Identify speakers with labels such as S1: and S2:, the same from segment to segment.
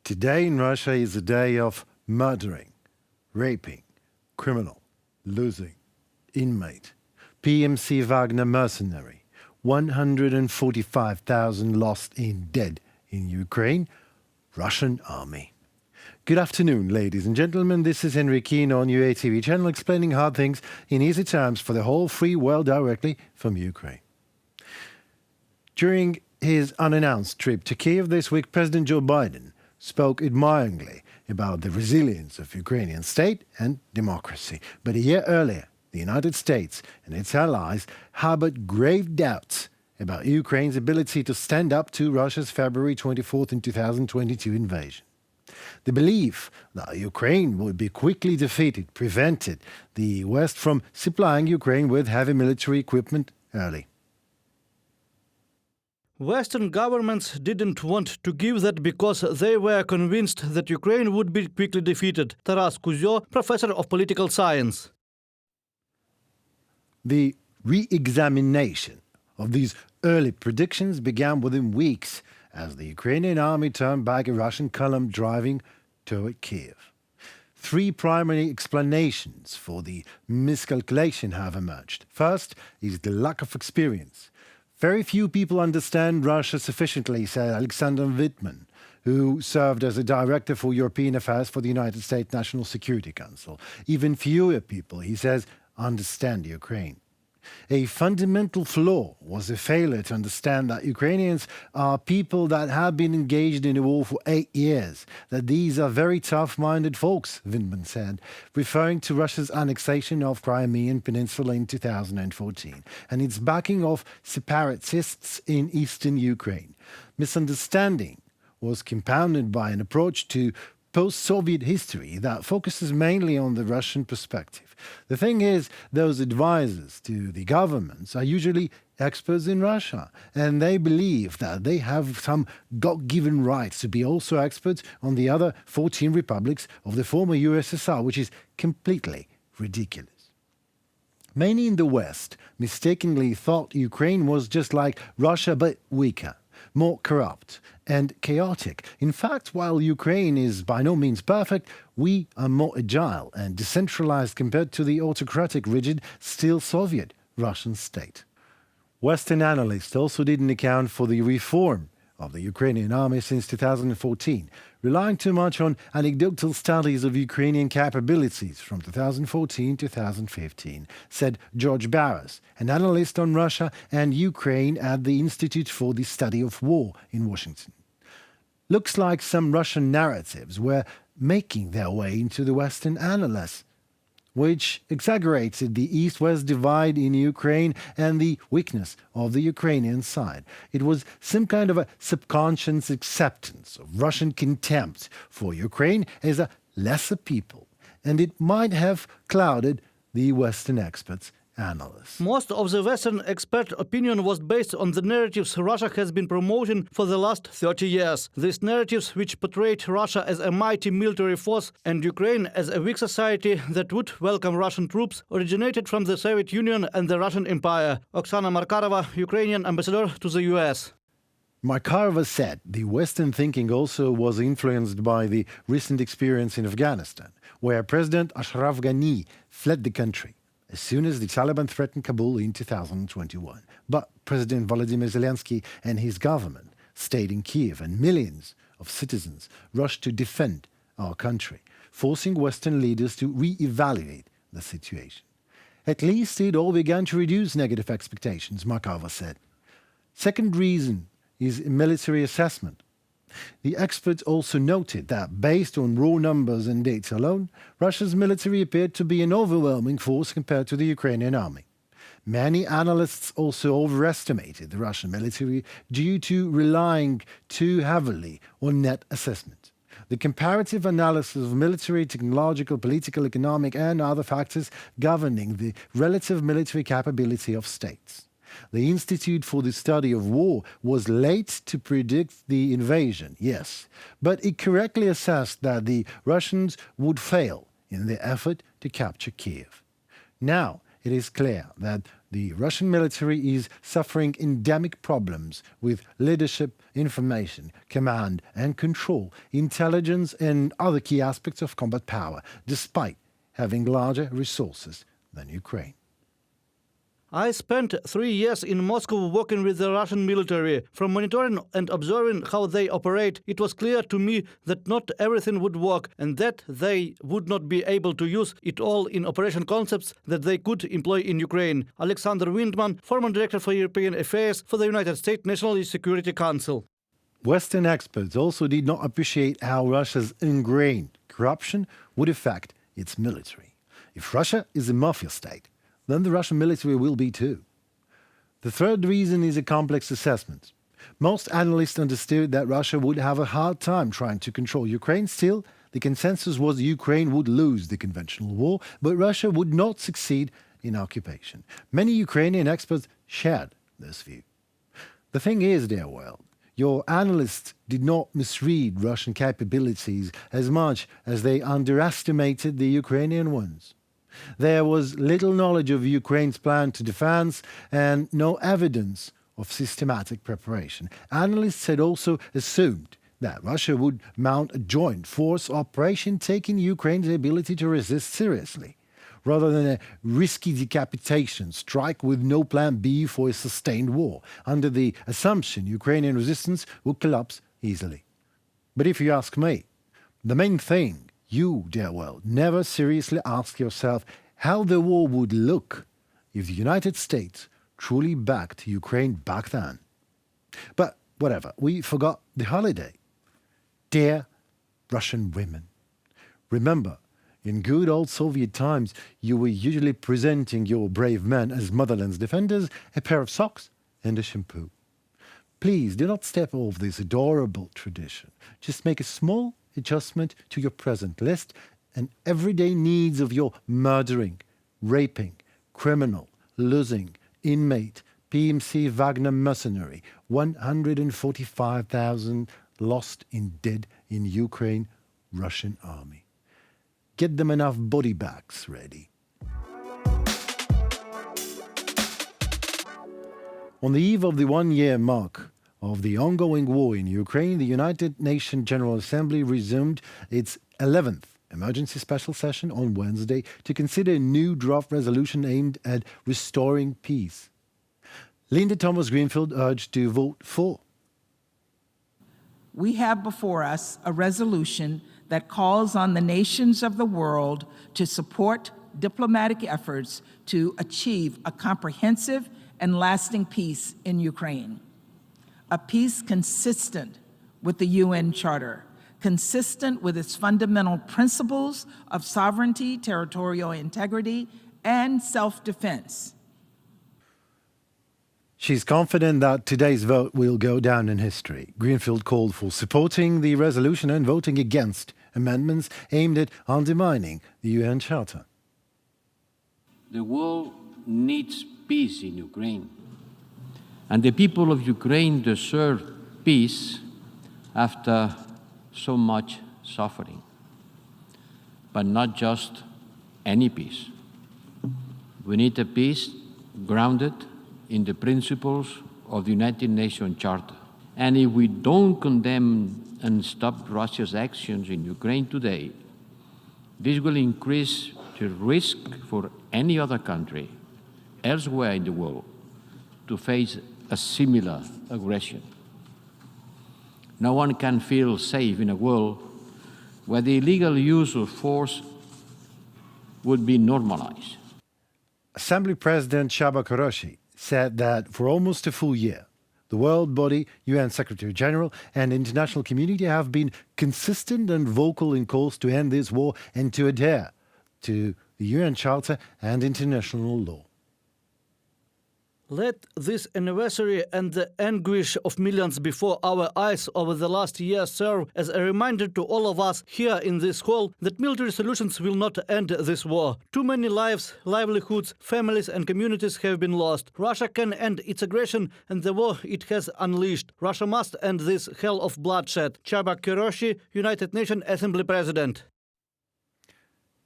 S1: Today in Russia is a day of murdering, raping, criminal, losing, inmate, PMC Wagner mercenary, 145,000 lost in dead in Ukraine, Russian army. Good afternoon, ladies and gentlemen. This is Henry Keane on UATV channel explaining hard things in easy terms for the whole free world directly from Ukraine. During his unannounced trip to Kiev this week, President Joe Biden spoke admiringly about the resilience of Ukrainian state and democracy. But a year earlier, the United States and its allies harbored grave doubts about Ukraine's ability to stand up to Russia's February 24th in 2022 invasion. The belief that Ukraine would be quickly defeated prevented the West from supplying Ukraine with heavy military equipment early.
S2: Western governments didn't want to give that because they were convinced that Ukraine would be quickly defeated. Taras Kuzyo, professor of political science.
S1: The re-examination of these early predictions began within weeks as the Ukrainian army turned back a Russian column driving toward Kiev. Three primary explanations for the miscalculation have emerged. First is the lack of experience. Very few people understand Russia sufficiently, said Alexander Wittman, who served as a director for European affairs for the United States National Security Council. Even fewer people, he says, understand Ukraine. A fundamental flaw was a failure to understand that Ukrainians are people that have been engaged in a war for 8 years, that these are very tough-minded folks, Wittman said, referring to Russia's annexation of Crimean Peninsula in 2014 and its backing of separatists in eastern Ukraine. Misunderstanding was compounded by an approach to post-Soviet history that focuses mainly on the Russian perspective. The thing is, those advisors to the governments are usually experts in Russia, and they believe that they have some God-given rights to be also experts on the other 14 republics of the former USSR, which is completely ridiculous. Many in the West mistakenly thought Ukraine was just like Russia but weaker, more corrupt and chaotic. In fact, while Ukraine is by no means perfect, we are more agile and decentralized compared to the autocratic, rigid, still Soviet Russian state. Western analysts also didn't account for the reform of the Ukrainian army since 2014, relying too much on anecdotal studies of Ukrainian capabilities from 2014-2015, said George Barras, an analyst on Russia and Ukraine at the Institute for the Study of War in Washington. Looks like some Russian narratives were making their way into the Western analysts, which exaggerated the East-West divide in Ukraine and the weakness of the Ukrainian side. It was some kind of a subconscious acceptance of Russian contempt for Ukraine as a lesser people, and it might have clouded the Western experts' analysts.
S2: Most of the Western expert opinion was based on the narratives Russia has been promoting for the last 30 years. These narratives, which portrayed Russia as a mighty military force and Ukraine as a weak society that would welcome Russian troops, originated from the Soviet Union and the Russian Empire. Oksana Markarova, Ukrainian ambassador to the US.
S1: Markarova said the Western thinking also was influenced by the recent experience in Afghanistan, where President Ashraf Ghani fled the country as soon as the Taliban threatened Kabul in 2021. But President Volodymyr Zelensky and his government stayed in Kiev, and millions of citizens rushed to defend our country, forcing Western leaders to re-evaluate the situation. At least it all began to reduce negative expectations, Markova said. Second reason is military assessment. The experts also noted that, based on raw numbers and dates alone, Russia's military appeared to be an overwhelming force compared to the Ukrainian army. Many analysts also overestimated the Russian military due to relying too heavily on net assessment. The comparative analysis of military, technological, political, economic, and other factors governing the relative military capability of states. The Institute for the Study of War was late to predict the invasion, yes, but it correctly assessed that the Russians would fail in their effort to capture Kiev. Now it is clear that the Russian military is suffering endemic problems with leadership, information, command and control, intelligence and other key aspects of combat power, despite having larger resources than Ukraine.
S2: I spent 3 years in Moscow working with the Russian military. From monitoring and observing how they operate, it was clear to me that not everything would work and that they would not be able to use it all in operation concepts that they could employ in Ukraine. Alexander Windman, former director for European Affairs for the United States National Security Council.
S1: Western experts also did not appreciate how Russia's ingrained corruption would affect its military. If Russia is a mafia state, then the Russian military will be too. The third reason is a complex assessment. Most analysts understood that Russia would have a hard time trying to control Ukraine. Still, the consensus was Ukraine would lose the conventional war, but Russia would not succeed in occupation. Many Ukrainian experts shared this view. The thing is, dear world, your analysts did not misread Russian capabilities as much as they underestimated the Ukrainian ones. There was little knowledge of Ukraine's plan to defense and no evidence of systematic preparation. Analysts had also assumed that Russia would mount a joint force operation, taking Ukraine's ability to resist seriously, rather than a risky decapitation strike with no plan B for a sustained war, under the assumption Ukrainian resistance would collapse easily. But if you ask me, the main thing you, dear world, never seriously ask yourself how the war would look if the United States truly backed Ukraine back then. But whatever, we forgot the holiday. Dear Russian women, remember, in good old Soviet times, you were usually presenting your brave men as motherland's defenders, a pair of socks and a shampoo. Please do not step off this adorable tradition. Just make a small adjustment to your present list and everyday needs of your murdering, raping, criminal, losing, inmate, PMC Wagner mercenary, 145,000 lost in dead in Ukraine Russian army. Get them enough body bags ready. On the eve of the one-year mark of the ongoing war in Ukraine, the United Nations General Assembly resumed its 11th emergency special session on Wednesday to consider a new draft resolution aimed at restoring peace. Linda Thomas Greenfield urged to vote for.
S3: We have before us a resolution that calls on the nations of the world to support diplomatic efforts to achieve a comprehensive and lasting peace in Ukraine. A peace consistent with the UN Charter, consistent with its fundamental principles of sovereignty, territorial integrity, and self-defense.
S1: She's confident that today's vote will go down in history. Greenfield called for supporting the resolution and voting against amendments aimed at undermining the UN Charter.
S4: The world needs peace in Ukraine. And the people of Ukraine deserve peace after so much suffering. But not just any peace. We need a peace grounded in the principles of the United Nations Charter. And if we don't condemn and stop Russia's actions in Ukraine today, this will increase the risk for any other country elsewhere in the world to face a similar aggression. No one can feel safe in a world where the illegal use of force would be normalized.
S1: Assembly President Chava Kuroshi said that for almost a full year, the world body, UN Secretary General, and international community have been consistent and vocal in calls to end this war and to adhere to the UN Charter and international law.
S2: Let this anniversary and the anguish of millions before our eyes over the last year serve as a reminder to all of us here in this hall that military solutions will not end this war. Too many lives, livelihoods, families and communities have been lost. Russia can end its aggression and the war it has unleashed. Russia must end this hell of bloodshed. Chava Kuroshi, United Nations Assembly President.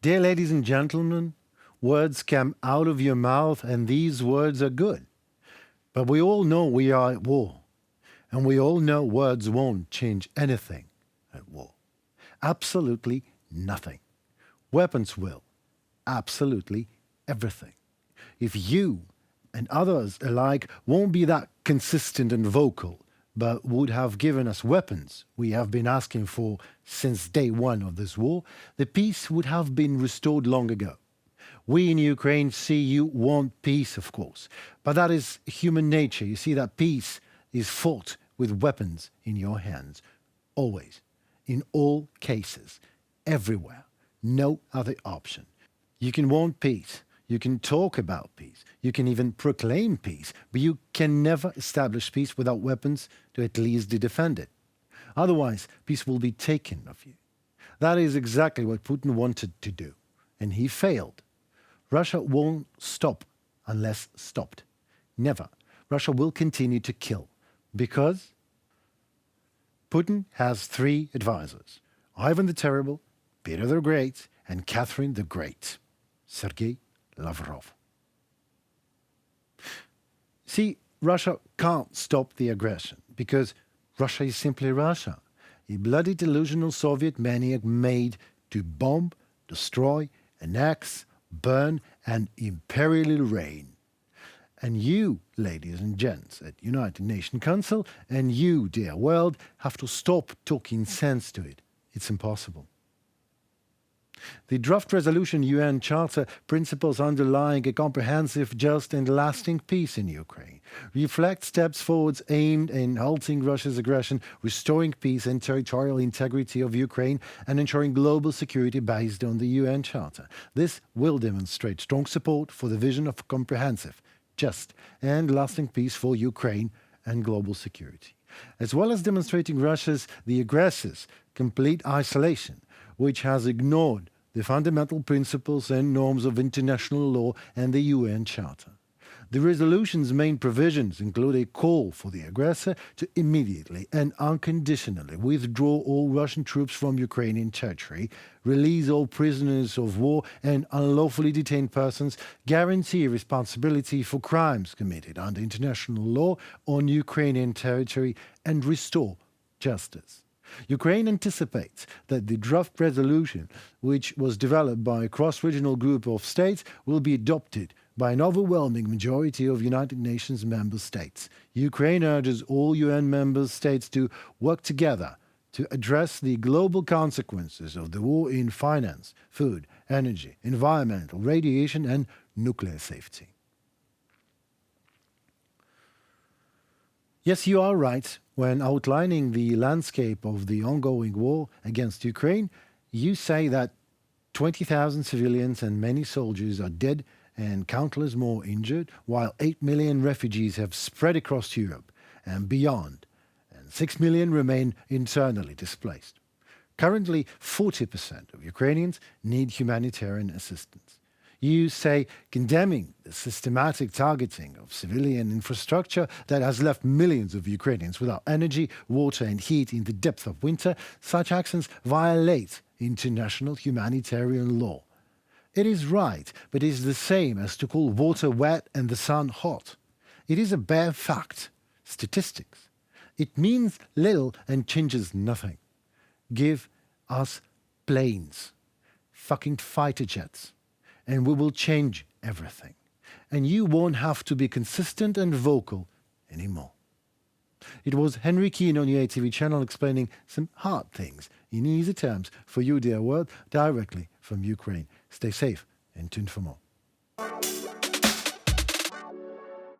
S1: Dear ladies and gentlemen, words come out of your mouth, and these words are good. But we all know we are at war, and we all know words won't change anything at war. Absolutely nothing. Weapons will. Absolutely everything. If you and others alike won't be that consistent and vocal, but would have given us weapons we have been asking for since day one of this war, the peace would have been restored long ago. We in Ukraine see you want peace, of course, but that is human nature. You see that peace is fought with weapons in your hands, always, in all cases, everywhere, no other option. You can want peace, you can talk about peace, you can even proclaim peace, but you can never establish peace without weapons to at least defend it. Otherwise, peace will be taken of you. That is exactly what Putin wanted to do, and he failed. Russia won't stop unless stopped. Never. Russia will continue to kill because Putin has 3 advisors: Ivan the Terrible, Peter the Great, and Catherine the Great. Sergei Lavrov. See, Russia can't stop the aggression because Russia is simply Russia, a bloody delusional Soviet maniac made to bomb, destroy, annex, burn, and imperially reign. And you, ladies and gents at United Nations Council, and you, dear world, have to stop talking sense to it. It's impossible. The draft resolution UN Charter principles underlying a comprehensive, just and lasting peace in Ukraine reflect steps forwards aimed in halting Russia's aggression, restoring peace and territorial integrity of Ukraine, and ensuring global security based on the UN Charter. This will demonstrate strong support for the vision of comprehensive, just, and lasting peace for Ukraine and global security, as well as demonstrating Russia's, the aggressor's, complete isolation, which has ignored the fundamental principles and norms of international law and the UN Charter. The resolution's main provisions include a call for the aggressor to immediately and unconditionally withdraw all Russian troops from Ukrainian territory, release all prisoners of war and unlawfully detained persons, guarantee responsibility for crimes committed under international law on Ukrainian territory, and restore justice. Ukraine anticipates that the draft resolution, which was developed by a cross-regional group of states, will be adopted by an overwhelming majority of United Nations member states. Ukraine urges all UN member states to work together to address the global consequences of the war in finance, food, energy, environmental, radiation, and nuclear safety. Yes, you are right. When outlining the landscape of the ongoing war against Ukraine, you say that 20,000 civilians and many soldiers are dead and countless more injured, while 8 million refugees have spread across Europe and beyond, and 6 million remain internally displaced. Currently, 40% of Ukrainians need humanitarian assistance. You say condemning the systematic targeting of civilian infrastructure that has left millions of Ukrainians without energy, water and heat in the depth of winter, such actions violate international humanitarian law. It is right, but it is the same as to call water wet and the sun hot. It is a bare fact, statistics. It means little and changes nothing. Give us planes, fucking fighter jets, and we will change everything. And you won't have to be consistent and vocal anymore. It was Henry Keane on UATV channel explaining some hard things in easy terms for you, dear world, directly from Ukraine. Stay safe and tuned for more.